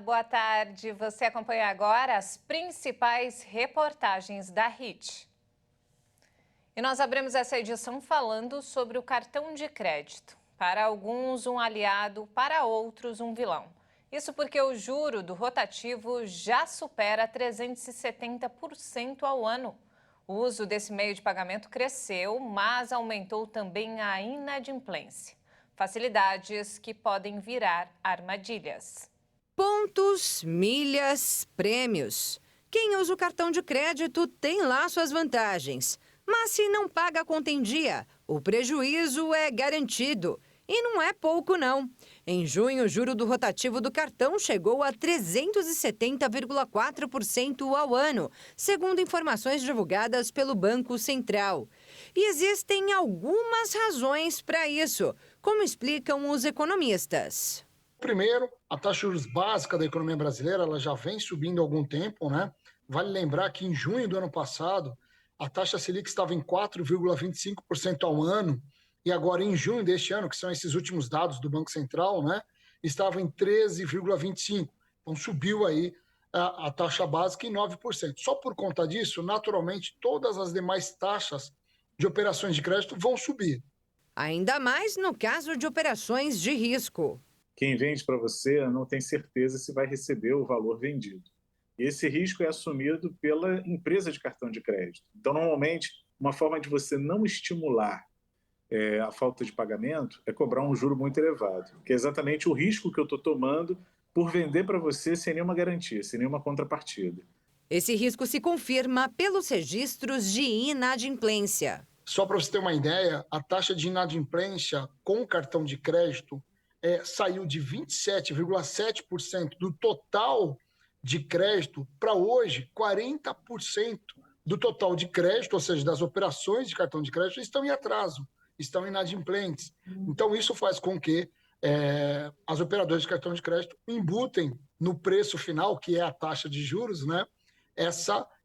boa tarde. Você acompanha agora as principais reportagens da HIT. E nós abrimos essa edição falando sobre o cartão de crédito. Para alguns, um aliado, para outros, um vilão. Isso porque o juro do rotativo já supera 370% ao ano. O uso desse meio de pagamento cresceu, mas aumentou também a inadimplência. Facilidades que podem virar armadilhas. Pontos, milhas, prêmios. Quem usa o cartão de crédito tem lá suas vantagens. Mas se não paga a conta em dia, o prejuízo é garantido. E não é pouco, não. Em junho, o juro do rotativo do cartão chegou a 370,4% ao ano, segundo informações divulgadas pelo Banco Central. E existem algumas razões para isso, como explicam os economistas. Primeiro, a taxa de juros básica da economia brasileira ela já vem subindo há algum tempo, né? Vale lembrar que em junho do ano passado, a taxa Selic estava em 4,25% ao ano, e agora em junho deste ano, que são esses últimos dados do Banco Central, né, estava em 13,25%. Então subiu aí a taxa básica em 9%. Só por conta disso, naturalmente, todas as demais taxas de operações de crédito vão subir. Ainda mais no caso de operações de risco. Quem vende para você não tem certeza se vai receber o valor vendido. Esse risco é assumido pela empresa de cartão de crédito. Então, normalmente, uma forma de você não estimular a falta de pagamento é cobrar um juro muito elevado, que é exatamente o risco que eu estou tomando por vender para você sem nenhuma garantia, sem nenhuma contrapartida. Esse risco se confirma pelos registros de inadimplência. Só para você ter uma ideia, a taxa de inadimplência com cartão de crédito saiu de 27,7% do total de crédito para hoje 40% do total de crédito, ou seja, das operações de cartão de crédito estão em atraso, estão inadimplentes. Então isso faz com que as operadoras de cartão de crédito embutem no preço final, que é a taxa de juros, né,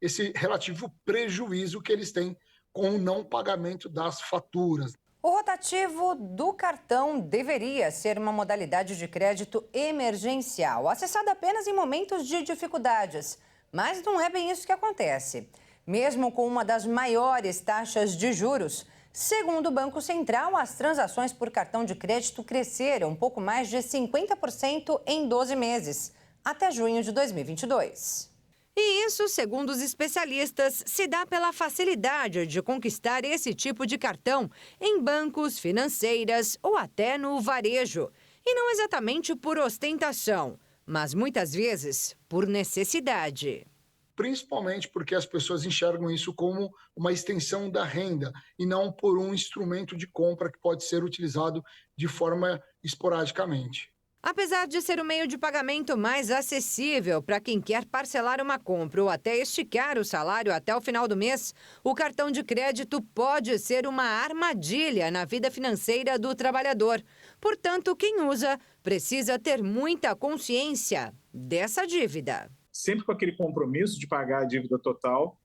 esse relativo prejuízo que eles têm com o não pagamento das faturas. O rotativo do cartão deveria ser uma modalidade de crédito emergencial, acessada apenas em momentos de dificuldades. Mas não é bem isso que acontece. Mesmo com uma das maiores taxas de juros, segundo o Banco Central, as transações por cartão de crédito cresceram um pouco mais de 50% em 12 meses, até junho de 2022. E isso, segundo os especialistas, se dá pela facilidade de conquistar esse tipo de cartão em bancos, financeiras ou até no varejo. E não exatamente por ostentação, mas muitas vezes por necessidade. Principalmente porque as pessoas enxergam isso como uma extensão da renda e não por um instrumento de compra que pode ser utilizado de forma esporadicamente. Apesar de ser o meio de pagamento mais acessível para quem quer parcelar uma compra ou até esticar o salário até o final do mês, o cartão de crédito pode ser uma armadilha na vida financeira do trabalhador. Portanto, quem usa precisa ter muita consciência dessa dívida. Sempre com aquele compromisso de pagar a dívida total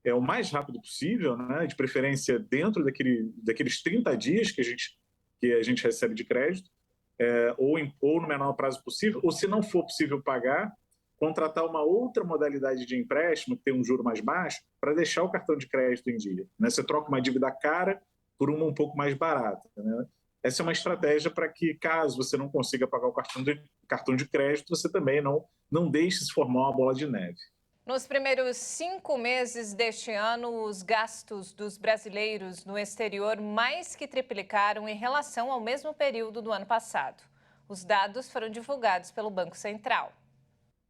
o mais rápido possível, né? De preferência dentro daqueles 30 dias que a gente recebe de crédito. Ou no menor prazo possível, ou se não for possível pagar, contratar uma outra modalidade de empréstimo que tem um juro mais baixo para deixar o cartão de crédito em dia. Né? Você troca uma dívida cara por uma um pouco mais barata. Né? Essa é uma estratégia para que, caso você não consiga pagar o cartão de crédito, você também não deixe se formar uma bola de neve. Nos primeiros 5 meses deste ano, os gastos dos brasileiros no exterior mais que triplicaram em relação ao mesmo período do ano passado. Os dados foram divulgados pelo Banco Central.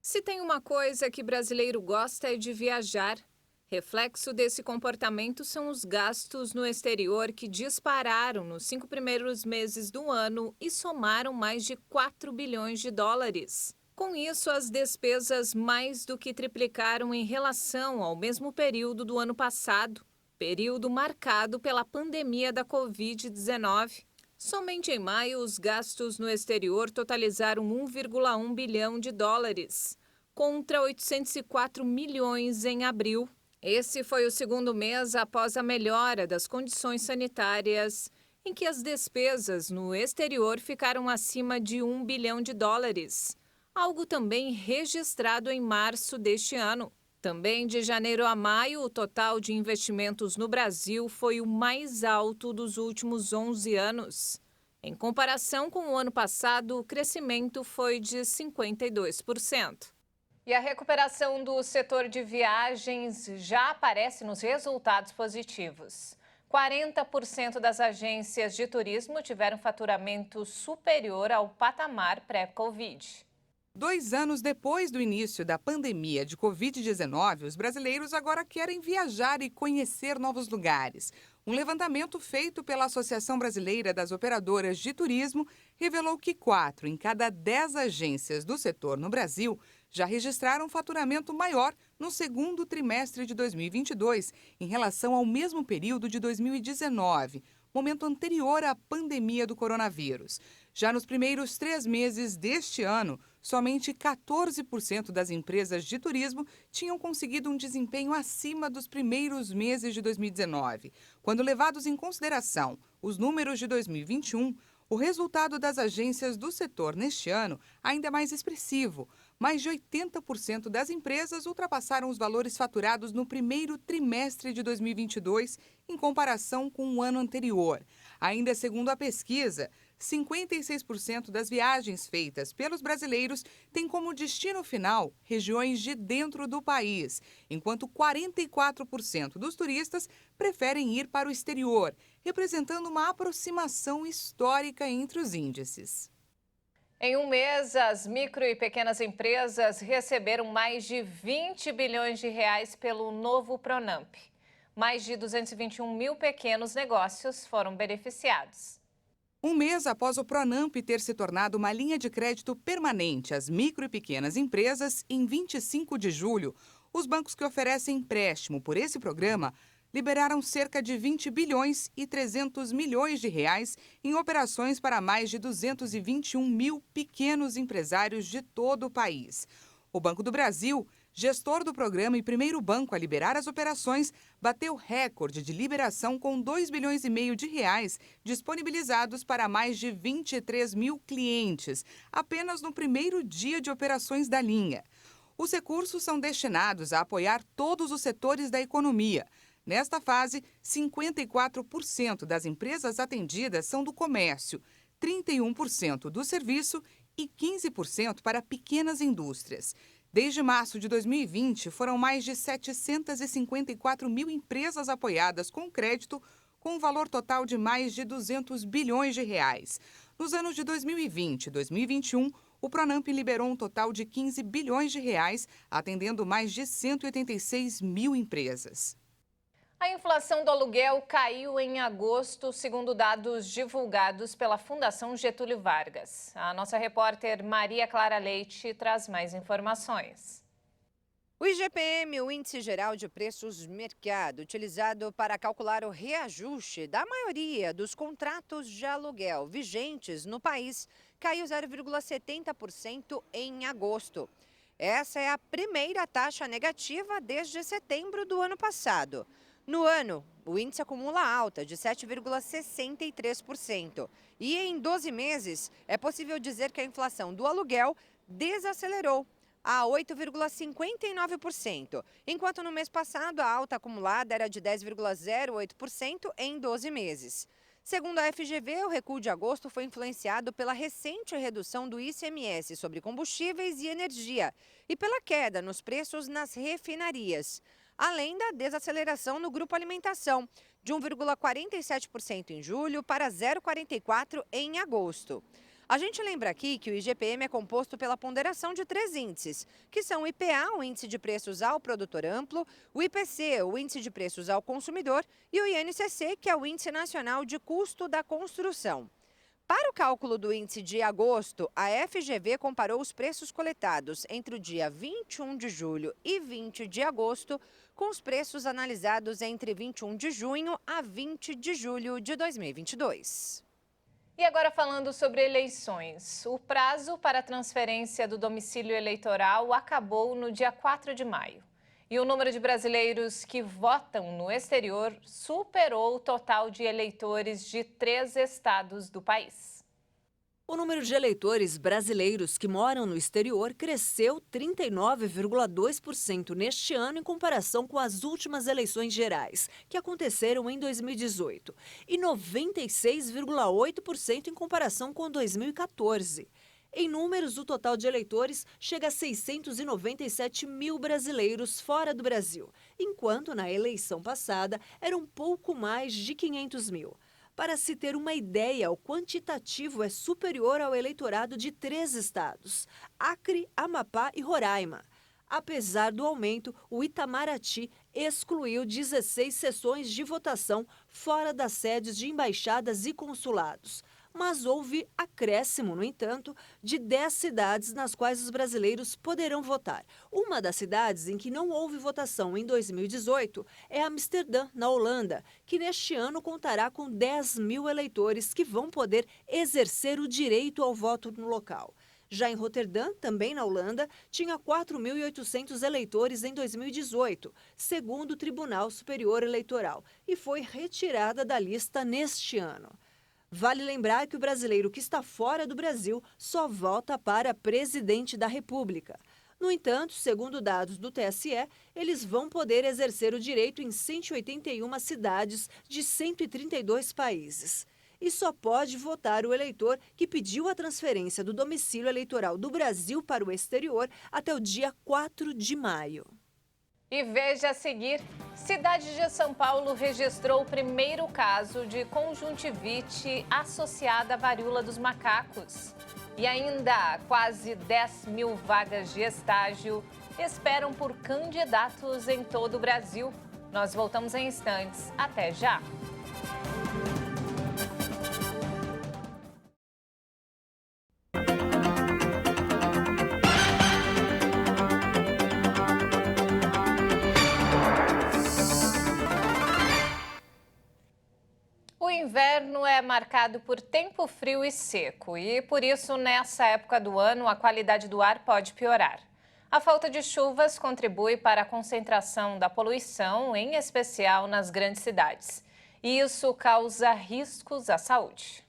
Se tem uma coisa que brasileiro gosta é de viajar. Reflexo desse comportamento são os gastos no exterior que dispararam nos 5 primeiros meses do ano e somaram mais de 4 bilhões de dólares. Com isso, as despesas mais do que triplicaram em relação ao mesmo período do ano passado, período marcado pela pandemia da Covid-19. Somente em maio, os gastos no exterior totalizaram 1,1 bilhão de dólares, contra 804 milhões em abril. Esse foi o segundo mês após a melhora das condições sanitárias, em que as despesas no exterior ficaram acima de 1 bilhão de dólares. algo também registrado em março deste ano. Também de janeiro a maio, o total de investimentos no Brasil foi o mais alto dos últimos 11 anos. Em comparação com o ano passado, o crescimento foi de 52%. E a recuperação do setor de viagens já aparece nos resultados positivos. 40% das agências de turismo tiveram faturamento superior ao patamar pré-Covid. 2 anos depois do início da pandemia de Covid-19, os brasileiros agora querem viajar e conhecer novos lugares. Um levantamento feito pela Associação Brasileira das Operadoras de Turismo revelou que 4 em cada 10 agências do setor no Brasil já registraram faturamento maior no segundo trimestre de 2022, em relação ao mesmo período de 2019, momento anterior à pandemia do coronavírus. Já nos primeiros 3 meses deste ano, somente 14% das empresas de turismo tinham conseguido um desempenho acima dos primeiros meses de 2019. Quando levados em consideração os números de 2021, o resultado das agências do setor neste ano ainda é mais expressivo. Mais de 80% das empresas ultrapassaram os valores faturados no primeiro trimestre de 2022, em comparação com o ano anterior. Ainda segundo a pesquisa, 56% das viagens feitas pelos brasileiros têm como destino final regiões de dentro do país, enquanto 44% dos turistas preferem ir para o exterior, representando uma aproximação histórica entre os índices. Em um mês, as micro e pequenas empresas receberam mais de 20 bilhões de reais pelo novo Pronamp. Mais de 221 mil pequenos negócios foram beneficiados. Um mês após o Pronamp ter se tornado uma linha de crédito permanente às micro e pequenas empresas, em 25 de julho, os bancos que oferecem empréstimo por esse programa liberaram cerca de 20 bilhões e 300 milhões de reais em operações para mais de 221 mil pequenos empresários de todo o país. O Banco do Brasil, gestor do programa e primeiro banco a liberar as operações, bateu recorde de liberação com 2 bilhões e meio de reais disponibilizados para mais de 23 mil clientes, apenas no primeiro dia de operações da linha. Os recursos são destinados a apoiar todos os setores da economia. Nesta fase, 54% das empresas atendidas são do comércio, 31% do serviço e 15% para pequenas indústrias. Desde março de 2020, foram mais de 754 mil empresas apoiadas com crédito, com um valor total de mais de 200 bilhões de reais. Nos anos de 2020 e 2021, o Pronamp liberou um total de 15 bilhões de reais, atendendo mais de 186 mil empresas. A inflação do aluguel caiu em agosto, segundo dados divulgados pela Fundação Getúlio Vargas. A nossa repórter Maria Clara Leite traz mais informações. O IGPM, o Índice Geral de Preços Mercado, utilizado para calcular o reajuste da maioria dos contratos de aluguel vigentes no país, caiu 0,70% em agosto. Essa é a primeira taxa negativa desde setembro do ano passado. No ano, o índice acumula alta de 7,63%. E em 12 meses, é possível dizer que a inflação do aluguel desacelerou a 8,59%, enquanto no mês passado a alta acumulada era de 10,08% em 12 meses. Segundo a FGV, o recuo de agosto foi influenciado pela recente redução do ICMS sobre combustíveis e energia e pela queda nos preços nas refinarias, além da desaceleração no grupo alimentação, de 1,47% em julho para 0,44% em agosto. A gente lembra aqui que o IGPM é composto pela ponderação de 3 índices, que são o IPA, o Índice de Preços ao Produtor Amplo, o IPC, o Índice de Preços ao Consumidor, e o INCC, que é o Índice Nacional de Custo da Construção. Para o cálculo do índice de agosto, a FGV comparou os preços coletados entre o dia 21 de julho e 20 de agosto com os preços analisados entre 21 de junho a 20 de julho de 2022. E agora falando sobre eleições. O prazo para a transferência do domicílio eleitoral acabou no dia 4 de maio. E o número de brasileiros que votam no exterior superou o total de eleitores de 3 estados do país. O número de eleitores brasileiros que moram no exterior cresceu 39,2% neste ano em comparação com as últimas eleições gerais, que aconteceram em 2018, e 96,8% em comparação com 2014. Em números, o total de eleitores chega a 697 mil brasileiros fora do Brasil, enquanto na eleição passada eram pouco mais de 500 mil. Para se ter uma ideia, o quantitativo é superior ao eleitorado de 3 estados, Acre, Amapá e Roraima. Apesar do aumento, o Itamaraty excluiu 16 sessões de votação fora das sedes de embaixadas e consulados. Mas houve acréscimo, no entanto, de 10 cidades nas quais os brasileiros poderão votar. Uma das cidades em que não houve votação em 2018 é Amsterdã, na Holanda, que neste ano contará com 10 mil eleitores que vão poder exercer o direito ao voto no local. Já em Roterdã, também na Holanda, tinha 4.800 eleitores em 2018, segundo o Tribunal Superior Eleitoral, e foi retirada da lista neste ano. Vale lembrar que o brasileiro que está fora do Brasil só vota para presidente da República. No entanto, segundo dados do TSE, eles vão poder exercer o direito em 181 cidades de 132 países. E só pode votar o eleitor que pediu a transferência do domicílio eleitoral do Brasil para o exterior até o dia 4 de maio. E veja a seguir, cidade de São Paulo registrou o primeiro caso de conjuntivite associada à varíola dos macacos. E ainda quase 10 mil vagas de estágio esperam por candidatos em todo o Brasil. Nós voltamos em instantes. Até já! O inverno é marcado por tempo frio e seco e, por isso, nessa época do ano, a qualidade do ar pode piorar. A falta de chuvas contribui para a concentração da poluição, em especial nas grandes cidades. E isso causa riscos à saúde.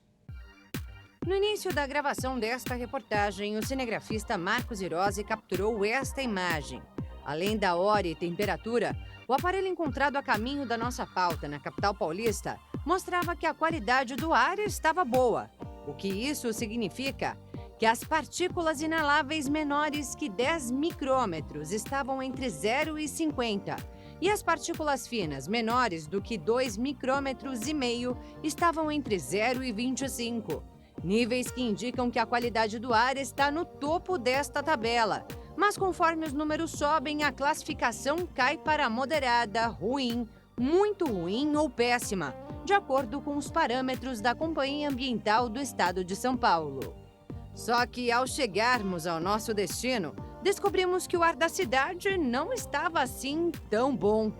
No início da gravação desta reportagem, o cinegrafista Marcos Hirose capturou esta imagem. Além da hora e temperatura, o aparelho encontrado a caminho da nossa pauta na capital paulista mostrava que a qualidade do ar estava boa. O que isso significa? Que as partículas inaláveis menores que 10 micrômetros estavam entre 0 e 50. E as partículas finas menores do que 2 micrômetros e meio estavam entre 0 e 25. Níveis que indicam que a qualidade do ar está no topo desta tabela. Mas conforme os números sobem, a classificação cai para moderada, ruim, muito ruim ou péssima, de acordo com os parâmetros da Companhia Ambiental do Estado de São Paulo. Só que ao chegarmos ao nosso destino, descobrimos que o ar da cidade não estava assim tão bom.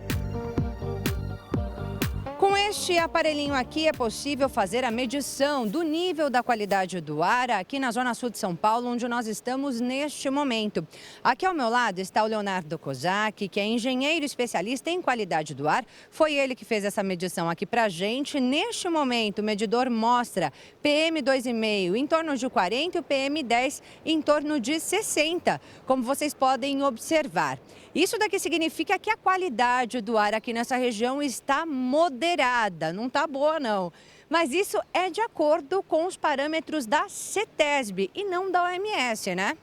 Com este aparelhinho aqui é possível fazer a medição do nível da qualidade do ar aqui na Zona Sul de São Paulo, onde nós estamos neste momento. Aqui ao meu lado está o Leonardo Kozak, que é engenheiro especialista em qualidade do ar. Foi ele que fez essa medição aqui pra gente. Neste momento, o medidor mostra PM2,5 em torno de 40 e o PM10 em torno de 60, como vocês podem observar. Isso daqui significa que a qualidade do ar aqui nessa região está moderada, não está boa não. Mas isso é de acordo com os parâmetros da CETESB e não da OMS, né?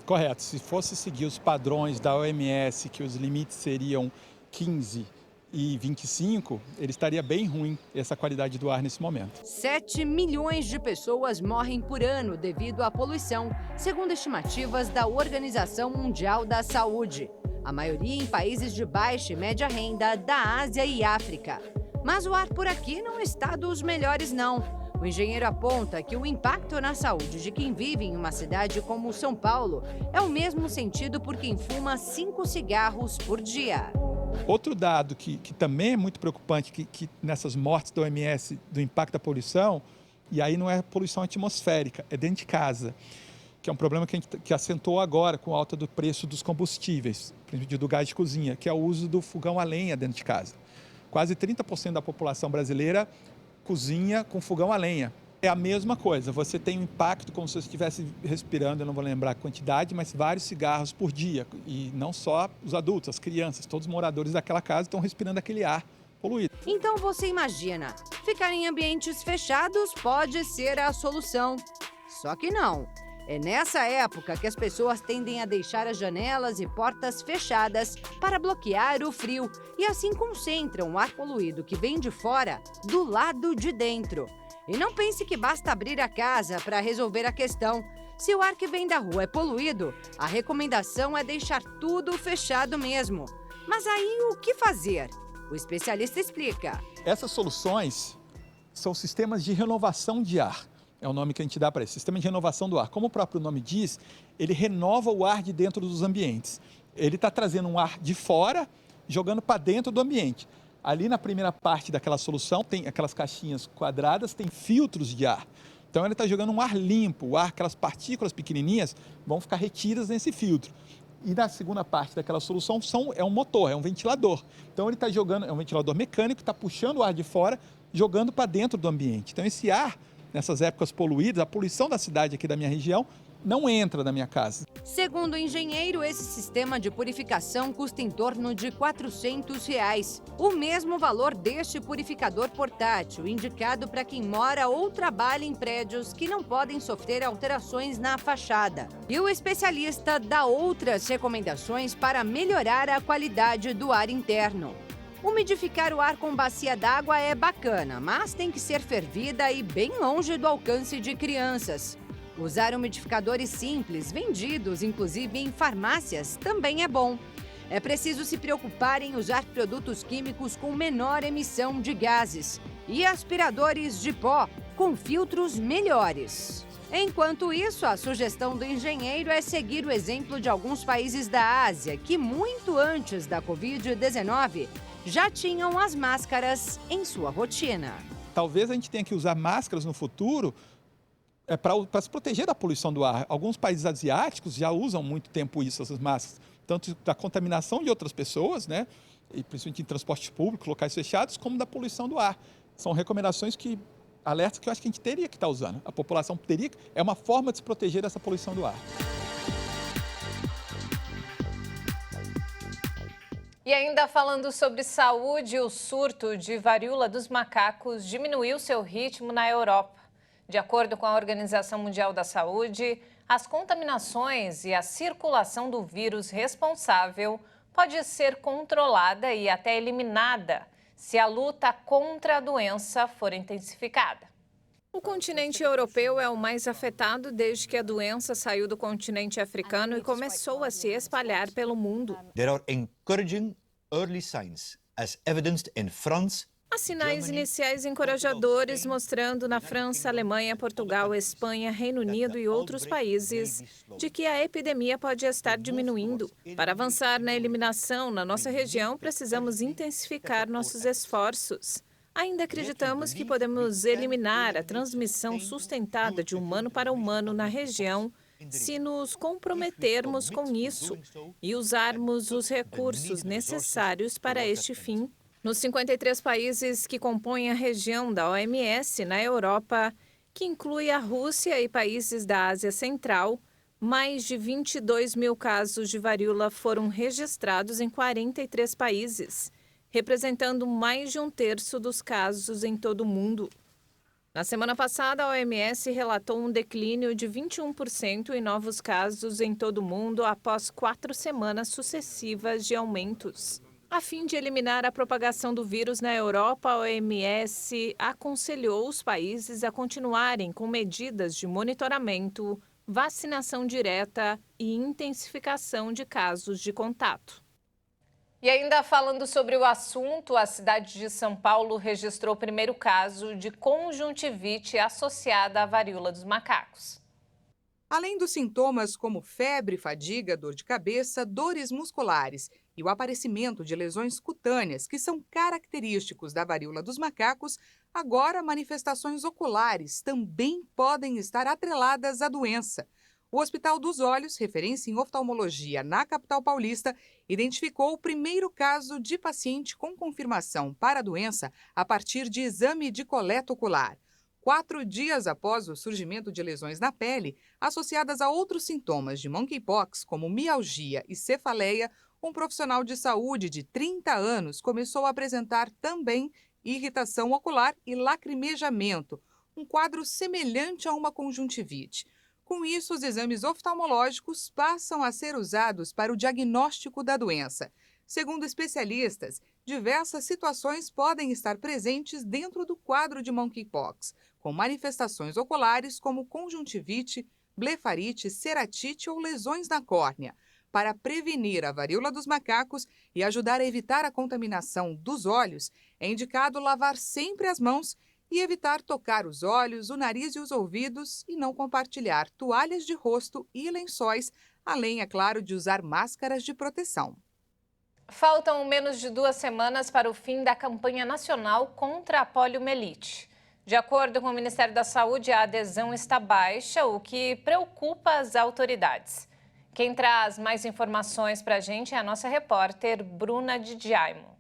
Correto. Se fosse seguir os padrões da OMS, que os limites seriam 15 e 25, ele estaria bem ruim essa qualidade do ar nesse momento. 7 milhões de pessoas morrem por ano devido à poluição, segundo estimativas da Organização Mundial da Saúde. A maioria em países de baixa e média renda da Ásia e África. Mas o ar por aqui não está dos melhores, não. O engenheiro aponta que o impacto na saúde de quem vive em uma cidade como São Paulo é o mesmo sentido por quem fuma 5 cigarros por dia. Outro dado que também é muito preocupante, que nessas mortes da OMS, do impacto da poluição, e aí não é poluição atmosférica, é dentro de casa, que é um problema que acentuou agora com a alta do preço dos combustíveis, principalmente do gás de cozinha, que é o uso do fogão a lenha dentro de casa. Quase 30% da população brasileira cozinha com fogão a lenha. É a mesma coisa, você tem um impacto como se você estivesse respirando, eu não vou lembrar a quantidade, mas vários cigarros por dia. E não só os adultos, as crianças, todos os moradores daquela casa estão respirando aquele ar poluído. Então você imagina, ficar em ambientes fechados pode ser a solução. Só que não. É nessa época que as pessoas tendem a deixar as janelas e portas fechadas para bloquear o frio e assim concentram o ar poluído que vem de fora do lado de dentro. E não pense que basta abrir a casa para resolver a questão. Se o ar que vem da rua é poluído, a recomendação é deixar tudo fechado mesmo. Mas aí o que fazer? O especialista explica. Essas soluções são sistemas de renovação de ar. É o nome que a gente dá para isso, sistema de renovação do ar. Como o próprio nome diz, ele renova o ar de dentro dos ambientes. Ele está trazendo um ar de fora, jogando para dentro do ambiente. Ali na primeira parte daquela solução, tem aquelas caixinhas quadradas, tem filtros de ar. Então ele está jogando um ar limpo, o ar, aquelas partículas pequenininhas vão ficar retidas nesse filtro. E na segunda parte daquela solução é um motor, é um ventilador. Então ele está jogando, é um ventilador mecânico, está puxando o ar de fora, jogando para dentro do ambiente. Então esse ar, nessas épocas poluídas, a poluição da cidade aqui da minha região não entra na minha casa. Segundo o engenheiro, esse sistema de purificação custa em torno de R$ 400. O mesmo valor deste purificador portátil, indicado para quem mora ou trabalha em prédios que não podem sofrer alterações na fachada. E o especialista dá outras recomendações para melhorar a qualidade do ar interno. Umidificar o ar com bacia d'água é bacana, mas tem que ser fervida e bem longe do alcance de crianças. Usar umidificadores simples, vendidos inclusive em farmácias, também é bom. É preciso se preocupar em usar produtos químicos com menor emissão de gases e aspiradores de pó com filtros melhores. Enquanto isso, a sugestão do engenheiro é seguir o exemplo de alguns países da Ásia que, muito antes da Covid-19, já tinham as máscaras em sua rotina. Talvez a gente tenha que usar máscaras no futuro para se proteger da poluição do ar. Alguns países asiáticos já usam há muito tempo isso, essas máscaras, tanto da contaminação de outras pessoas, né, e principalmente em transporte público, locais fechados, como da poluição do ar. São recomendações alertas que eu acho que a gente teria que estar usando. A população teria, é uma forma de se proteger dessa poluição do ar. E ainda falando sobre saúde, o surto de varíola dos macacos diminuiu seu ritmo na Europa. De acordo com a Organização Mundial da Saúde, as contaminações e a circulação do vírus responsável pode ser controlada e até eliminada se a luta contra a doença for intensificada. O continente europeu é o mais afetado desde que a doença saiu do continente africano e começou a se espalhar pelo mundo. There are encouraging early signs, as evidenced in France. Há sinais iniciais encorajadores mostrando na França, Alemanha, Portugal, Espanha, Reino Unido e outros países de que a epidemia pode estar diminuindo. Para avançar na eliminação na nossa região, precisamos intensificar nossos esforços. Ainda acreditamos que podemos eliminar a transmissão sustentada de humano para humano na região se nos comprometermos com isso e usarmos os recursos necessários para este fim. Nos 53 países que compõem a região da OMS na Europa, que inclui a Rússia e países da Ásia Central, mais de 22 mil casos de varíola foram registrados em 43 países, representando mais de 1/3 dos casos em todo o mundo. Na semana passada, a OMS relatou um declínio de 21% em novos casos em todo o mundo após 4 semanas sucessivas de aumentos. A fim de eliminar a propagação do vírus na Europa, a OMS aconselhou os países a continuarem com medidas de monitoramento, vacinação direta e intensificação de casos de contato. E ainda falando sobre o assunto, a cidade de São Paulo registrou o primeiro caso de conjuntivite associada à varíola dos macacos. Além dos sintomas como febre, fadiga, dor de cabeça, dores musculares e o aparecimento de lesões cutâneas, que são característicos da varíola dos macacos, agora manifestações oculares também podem estar atreladas à doença. O Hospital dos Olhos, referência em oftalmologia na capital paulista, identificou o primeiro caso de paciente com confirmação para a doença a partir de exame de coleta ocular. 4 dias após o surgimento de lesões na pele, associadas a outros sintomas de monkeypox, como mialgia e cefaleia, um profissional de saúde de 30 anos começou a apresentar também irritação ocular e lacrimejamento, um quadro semelhante a uma conjuntivite. Com isso, os exames oftalmológicos passam a ser usados para o diagnóstico da doença. Segundo especialistas, diversas situações podem estar presentes dentro do quadro de monkeypox, com manifestações oculares como conjuntivite, blefarite, ceratite ou lesões na córnea. Para prevenir a varíola dos macacos e ajudar a evitar a contaminação dos olhos, é indicado lavar sempre as mãos e evitar tocar os olhos, o nariz e os ouvidos e não compartilhar toalhas de rosto e lençóis, além, é claro, de usar máscaras de proteção. Faltam menos de 2 semanas para o fim da campanha nacional contra a poliomielite. De acordo com o Ministério da Saúde, a adesão está baixa, o que preocupa as autoridades. Quem traz mais informações para a gente é a nossa repórter Bruna Di Giaimo.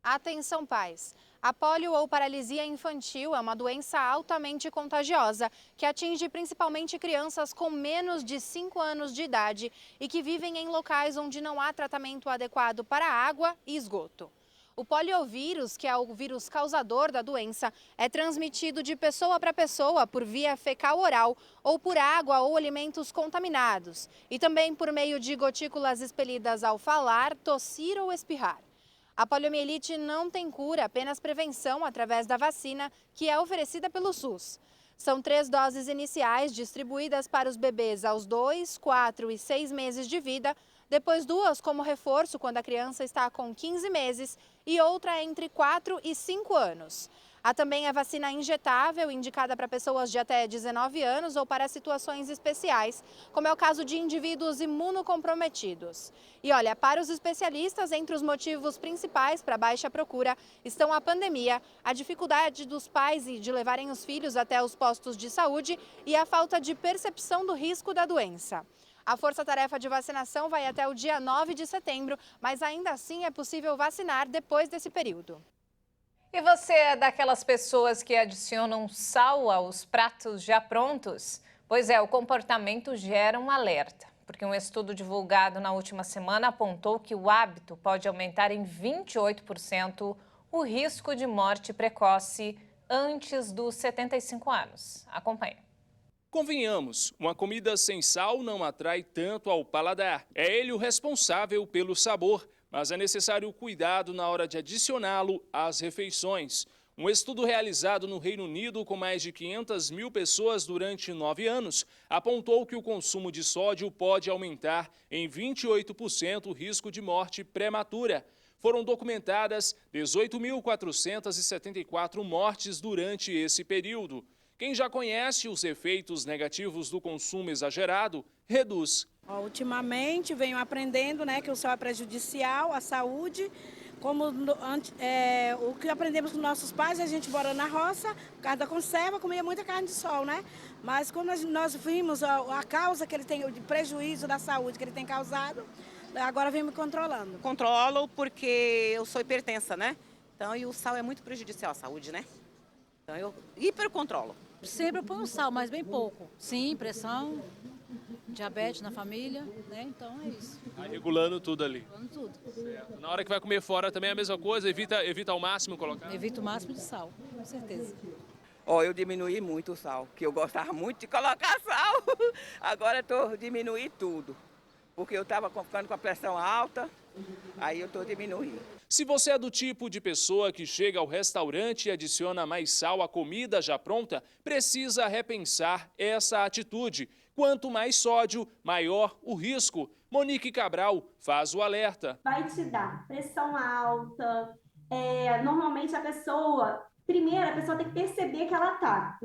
Atenção, pais! A polio ou paralisia infantil é uma doença altamente contagiosa que atinge principalmente crianças com menos de 5 anos de idade e que vivem em locais onde não há tratamento adequado para água e esgoto. O poliovírus, que é o vírus causador da doença, é transmitido de pessoa para pessoa por via fecal-oral ou por água ou alimentos contaminados e também por meio de gotículas expelidas ao falar, tossir ou espirrar. A poliomielite não tem cura, apenas prevenção através da vacina, que é oferecida pelo SUS. São 3 doses iniciais distribuídas para os bebês aos 2, 4 e 6 meses de vida, depois 2 como reforço quando a criança está com 15 meses e outra entre 4 e 5 anos. Há também a vacina injetável, indicada para pessoas de até 19 anos ou para situações especiais, como é o caso de indivíduos imunocomprometidos. E olha, para os especialistas, entre os motivos principais para a baixa procura estão a pandemia, a dificuldade dos pais de levarem os filhos até os postos de saúde e a falta de percepção do risco da doença. A força-tarefa de vacinação vai até o dia 9 de setembro, mas ainda assim é possível vacinar depois desse período. E você é daquelas pessoas que adicionam sal aos pratos já prontos? Pois é, o comportamento gera um alerta, porque um estudo divulgado na última semana apontou que o hábito pode aumentar em 28% o risco de morte precoce antes dos 75 anos. Acompanhe. Convenhamos, uma comida sem sal não atrai tanto ao paladar. É ele o responsável pelo sabor, mas é necessário cuidado na hora de adicioná-lo às refeições. Um estudo realizado no Reino Unido com mais de 500 mil pessoas durante 9 anos apontou que o consumo de sódio pode aumentar em 28% o risco de morte prematura. Foram documentadas 18.474 mortes durante esse período. Quem já conhece os efeitos negativos do consumo exagerado, reduz. Ultimamente venho aprendendo, que o sal é prejudicial à saúde. Como o que aprendemos com nossos pais, a gente mora na roça, por causa da conserva, comia muita carne de sol, Mas quando nós vimos a causa que ele tem, o prejuízo da saúde que ele tem causado, agora vem me controlando. Controlo porque eu sou hipertensa, Então, e o sal é muito prejudicial à saúde, Então eu hipercontrolo. Sempre eu ponho sal, mas bem pouco. Sim, pressão, diabetes na família, Então é isso. Vai regulando tudo ali. Regulando tudo. Certo. Na hora que vai comer fora também é a mesma coisa? Evita ao máximo colocar? Evita o máximo de sal, com certeza. Eu diminuí muito o sal, que eu gostava muito de colocar sal. Agora eu diminuí tudo, porque eu estava ficando com a pressão alta, aí eu estou diminuindo. Se você é do tipo de pessoa que chega ao restaurante e adiciona mais sal à comida já pronta, precisa repensar essa atitude. Quanto mais sódio, maior o risco. Monique Cabral faz o alerta. Vai te dar pressão alta, normalmente primeiro a pessoa tem que perceber que ela tá,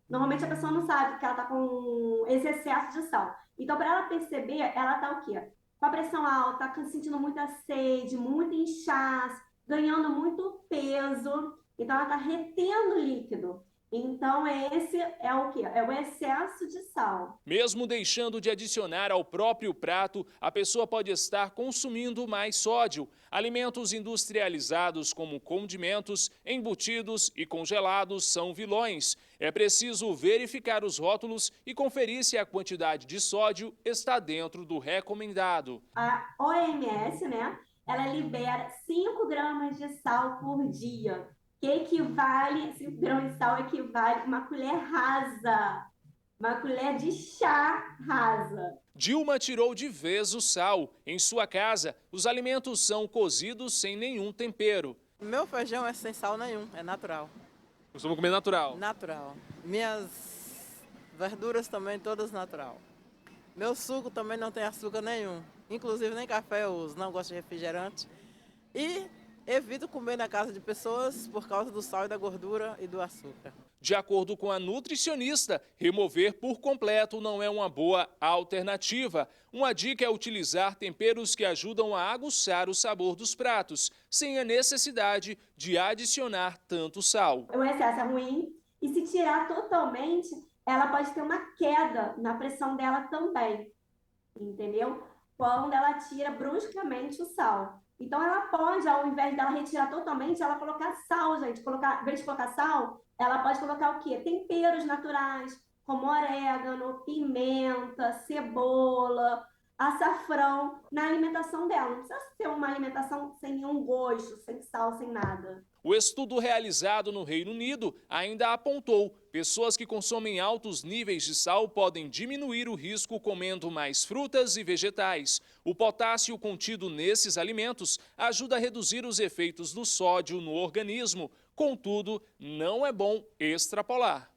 Normalmente a pessoa não sabe que ela tá com esse excesso de sal. Então, para ela perceber, ela tá o quê? Com a pressão alta, sentindo muita sede, muito inchaço, ganhando muito peso. Então, ela está retendo líquido. Então, esse é o quê? É o excesso de sal. Mesmo deixando de adicionar ao próprio prato, a pessoa pode estar consumindo mais sódio. Alimentos industrializados como condimentos, embutidos e congelados são vilões. É preciso verificar os rótulos e conferir se a quantidade de sódio está dentro do recomendado. A OMS, né, ela libera 5 gramas de sal por dia, que equivale, 5 gramas de sal equivale a uma colher rasa, uma colher de chá rasa. Dilma tirou de vez o sal. Em sua casa, os alimentos são cozidos sem nenhum tempero. Meu feijão é sem sal nenhum, é natural. Costuma comer natural? Natural. Minhas verduras também todas natural. Meu suco também não tem açúcar nenhum. Inclusive nem café eu uso, não gosto de refrigerante. E evito comer na casa de pessoas por causa do sal e da gordura e do açúcar. De acordo com a nutricionista, remover por completo não é uma boa alternativa. Uma dica é utilizar temperos que ajudam a aguçar o sabor dos pratos, sem a necessidade de adicionar tanto sal. O excesso é ruim e se tirar totalmente, ela pode ter uma queda na pressão dela também, entendeu? Quando ela tira bruscamente o sal. Então, ela pode, ao invés dela retirar totalmente, ela colocar sal, gente. Ao invés de colocar sal, ela pode colocar o quê? Temperos naturais, como orégano, pimenta, cebola, açafrão, na alimentação dela. Não precisa ser uma alimentação sem nenhum gosto, sem sal, sem nada. O estudo realizado no Reino Unido ainda apontou: pessoas que consomem altos níveis de sal podem diminuir o risco comendo mais frutas e vegetais. O potássio contido nesses alimentos ajuda a reduzir os efeitos do sódio no organismo. Contudo, não é bom extrapolar.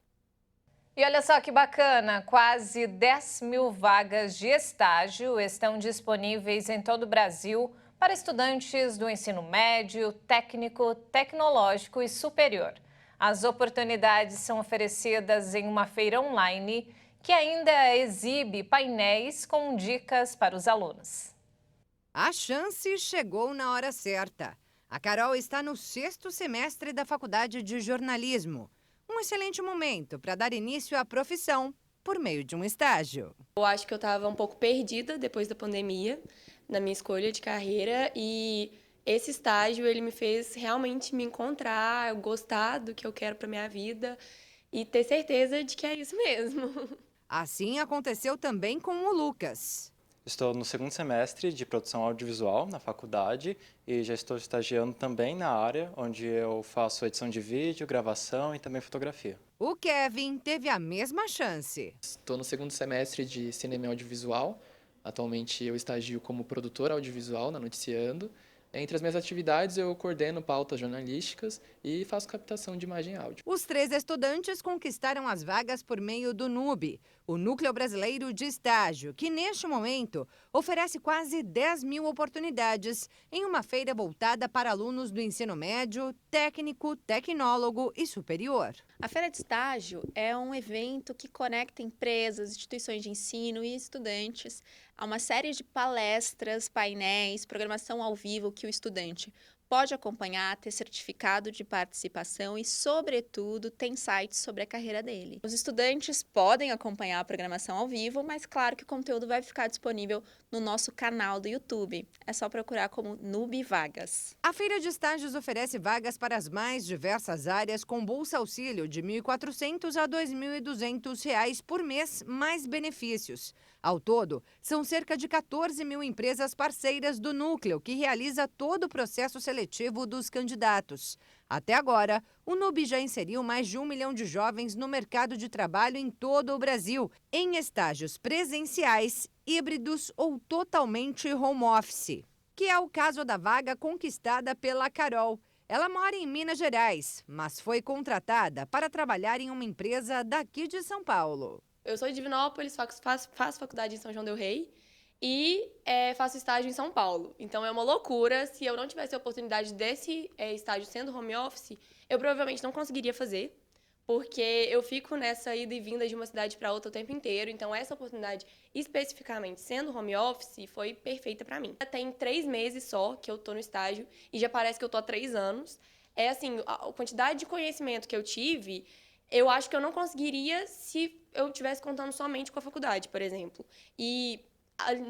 E olha só que bacana, quase 10 mil vagas de estágio estão disponíveis em todo o Brasil para estudantes do ensino médio, técnico, tecnológico e superior. As oportunidades são oferecidas em uma feira online que ainda exibe painéis com dicas para os alunos. A chance chegou na hora certa. A Carol está no 6º semestre da Faculdade de Jornalismo. Um excelente momento para dar início à profissão por meio de um estágio. Eu acho que eu estava um pouco perdida depois da pandemia na minha escolha de carreira e esse estágio ele me fez realmente me encontrar, gostar do que eu quero para minha vida e ter certeza de que é isso mesmo. Assim aconteceu também com o Lucas. Estou no 2º semestre de produção audiovisual na faculdade e já estou estagiando também na área onde eu faço edição de vídeo, gravação e também fotografia. O Kevin teve a mesma chance. Estou no 2º semestre de cinema e audiovisual. Atualmente eu estagio como produtor audiovisual na Noticiando. Entre as minhas atividades, eu coordeno pautas jornalísticas e faço captação de imagem e áudio. Os 3 estudantes conquistaram as vagas por meio do NUB, o Núcleo Brasileiro de Estágio, que neste momento oferece quase 10 mil oportunidades em uma feira voltada para alunos do ensino médio, técnico, tecnólogo e superior. A Feira de Estágio é um evento que conecta empresas, instituições de ensino e estudantes a uma série de palestras, painéis, programação ao vivo que o estudante pode acompanhar, ter certificado de participação e, sobretudo, tem sites sobre a carreira dele. Os estudantes podem acompanhar a programação ao vivo, mas claro que o conteúdo vai ficar disponível no nosso canal do YouTube. É só procurar como NUB Vagas. A Feira de Estágios oferece vagas para as mais diversas áreas com bolsa auxílio de R$ 1.400 a R$ 2.200 por mês, mais benefícios. Ao todo, são cerca de 14 mil empresas parceiras do Núcleo, que realiza todo o processo seletivo dos candidatos. Até agora, o NUB já inseriu mais de 1 milhão de jovens no mercado de trabalho em todo o Brasil, em estágios presenciais, híbridos ou totalmente home office, que é o caso da vaga conquistada pela Carol. Ela mora em Minas Gerais, mas foi contratada para trabalhar em uma empresa daqui de São Paulo. Eu sou de Divinópolis, faço faculdade em São João del Rei e faço estágio em São Paulo. Então é uma loucura. Se eu não tivesse a oportunidade desse estágio sendo home office, eu provavelmente não conseguiria fazer, porque eu fico nessa ida e vinda de uma cidade para outra o tempo inteiro. Então essa oportunidade, especificamente sendo home office, foi perfeita para mim. Tem 3 meses só que eu tô no estágio e já parece que eu tô há 3 anos. É assim, a quantidade de conhecimento que eu tive eu acho que eu não conseguiria se eu estivesse contando somente com a faculdade, por exemplo. E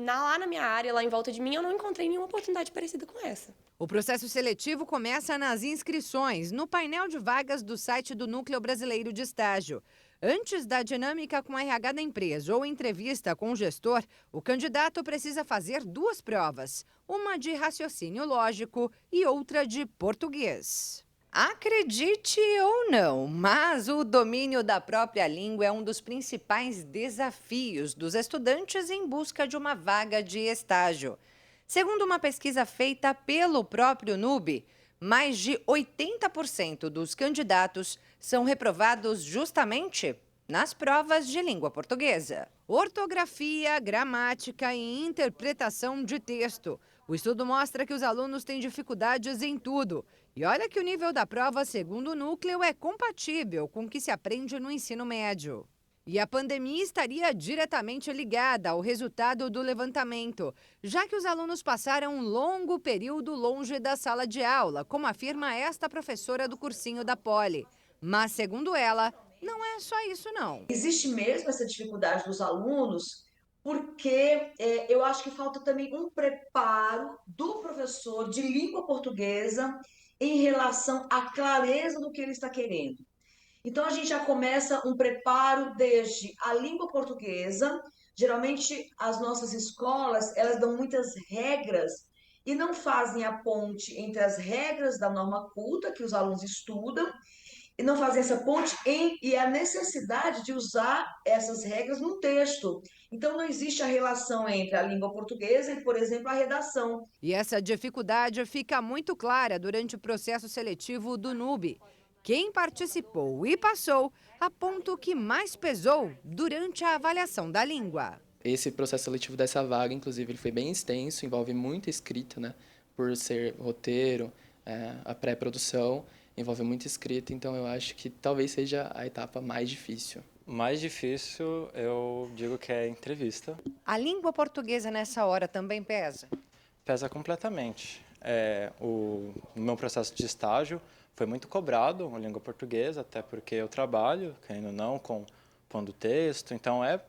lá na minha área, lá em volta de mim, eu não encontrei nenhuma oportunidade parecida com essa. O processo seletivo começa nas inscrições, no painel de vagas do site do Núcleo Brasileiro de Estágio. Antes da dinâmica com a RH da empresa ou entrevista com o gestor, o candidato precisa fazer 2 provas, uma de raciocínio lógico e outra de português. Acredite ou não, mas o domínio da própria língua é um dos principais desafios dos estudantes em busca de uma vaga de estágio. Segundo uma pesquisa feita pelo próprio NUB, mais de 80% dos candidatos são reprovados justamente nas provas de língua portuguesa. Ortografia, gramática e interpretação de texto. O estudo mostra que os alunos têm dificuldades em tudo. E olha que o nível da prova, segundo o núcleo, é compatível com o que se aprende no ensino médio. E a pandemia estaria diretamente ligada ao resultado do levantamento, já que os alunos passaram um longo período longe da sala de aula, como afirma esta professora do cursinho da Poli. Mas, segundo ela, não é só isso, não. Existe mesmo essa dificuldade dos alunos, porque eu acho que falta também um preparo do professor de língua portuguesa em relação à clareza do que ele está querendo. Então, a gente já começa um preparo desde a língua portuguesa. Geralmente, as nossas escolas, elas dão muitas regras e não fazem a ponte entre as regras da norma culta, que os alunos estudam, e não fazem essa ponte e a necessidade de usar essas regras no texto. Então, não existe a relação entre a língua portuguesa e, por exemplo, a redação. E essa dificuldade fica muito clara durante o processo seletivo do NUB. Quem participou e passou aponta o que mais pesou durante a avaliação da língua. Esse processo seletivo dessa vaga, inclusive, ele foi bem extenso, envolve muita escrita, né? Por ser roteiro, a pré-produção, envolve muita escrita, então eu acho que talvez seja a etapa mais difícil. Mais difícil, eu digo que é a entrevista. A língua portuguesa nessa hora também pesa? Pesa completamente. No meu processo de estágio, foi muito cobrado a língua portuguesa, até porque eu trabalho, querendo ou não, pondo texto. Então, é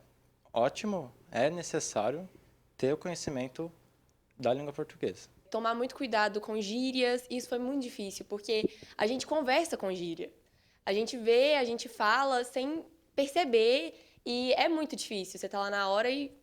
ótimo, é necessário ter o conhecimento da língua portuguesa. Tomar muito cuidado com gírias, isso foi muito difícil, porque a gente conversa com gíria. A gente vê, a gente fala sem perceber e é muito difícil. Você tá lá na hora e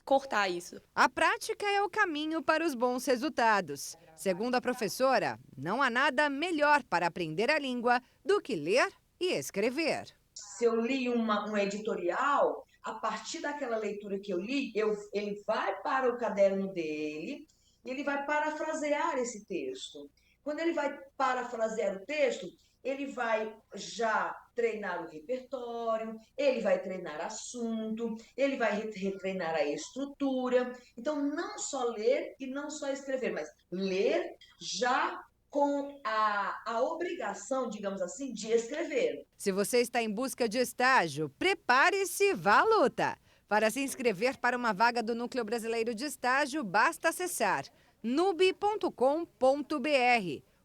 cortar isso. A prática é o caminho para os bons resultados. Segundo a professora, não há nada melhor para aprender a língua do que ler e escrever. Se eu li um editorial, a partir daquela leitura que eu li, ele vai para o caderno dele e ele vai parafrasear esse texto. Quando ele vai parafrasear o texto, ele vai já treinar o repertório, ele vai treinar assunto, ele vai retreinar a estrutura. Então, não só ler e não só escrever, mas ler já com a obrigação, digamos assim, de escrever. Se você está em busca de estágio, prepare-se, vá à luta. Para se inscrever para uma vaga do Núcleo Brasileiro de Estágio, basta acessar nub.com.br.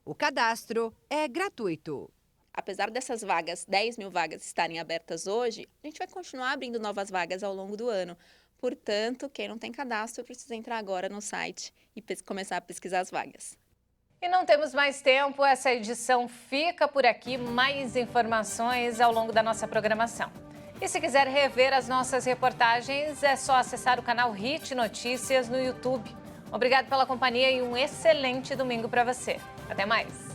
O cadastro é gratuito. Apesar dessas vagas, 10 mil vagas estarem abertas hoje, a gente vai continuar abrindo novas vagas ao longo do ano. Portanto, quem não tem cadastro precisa entrar agora no site e começar a pesquisar as vagas. E não temos mais tempo, essa edição fica por aqui. Mais informações ao longo da nossa programação. E se quiser rever as nossas reportagens, é só acessar o canal Hit Notícias no YouTube. Obrigado pela companhia e um excelente domingo para você. Até mais!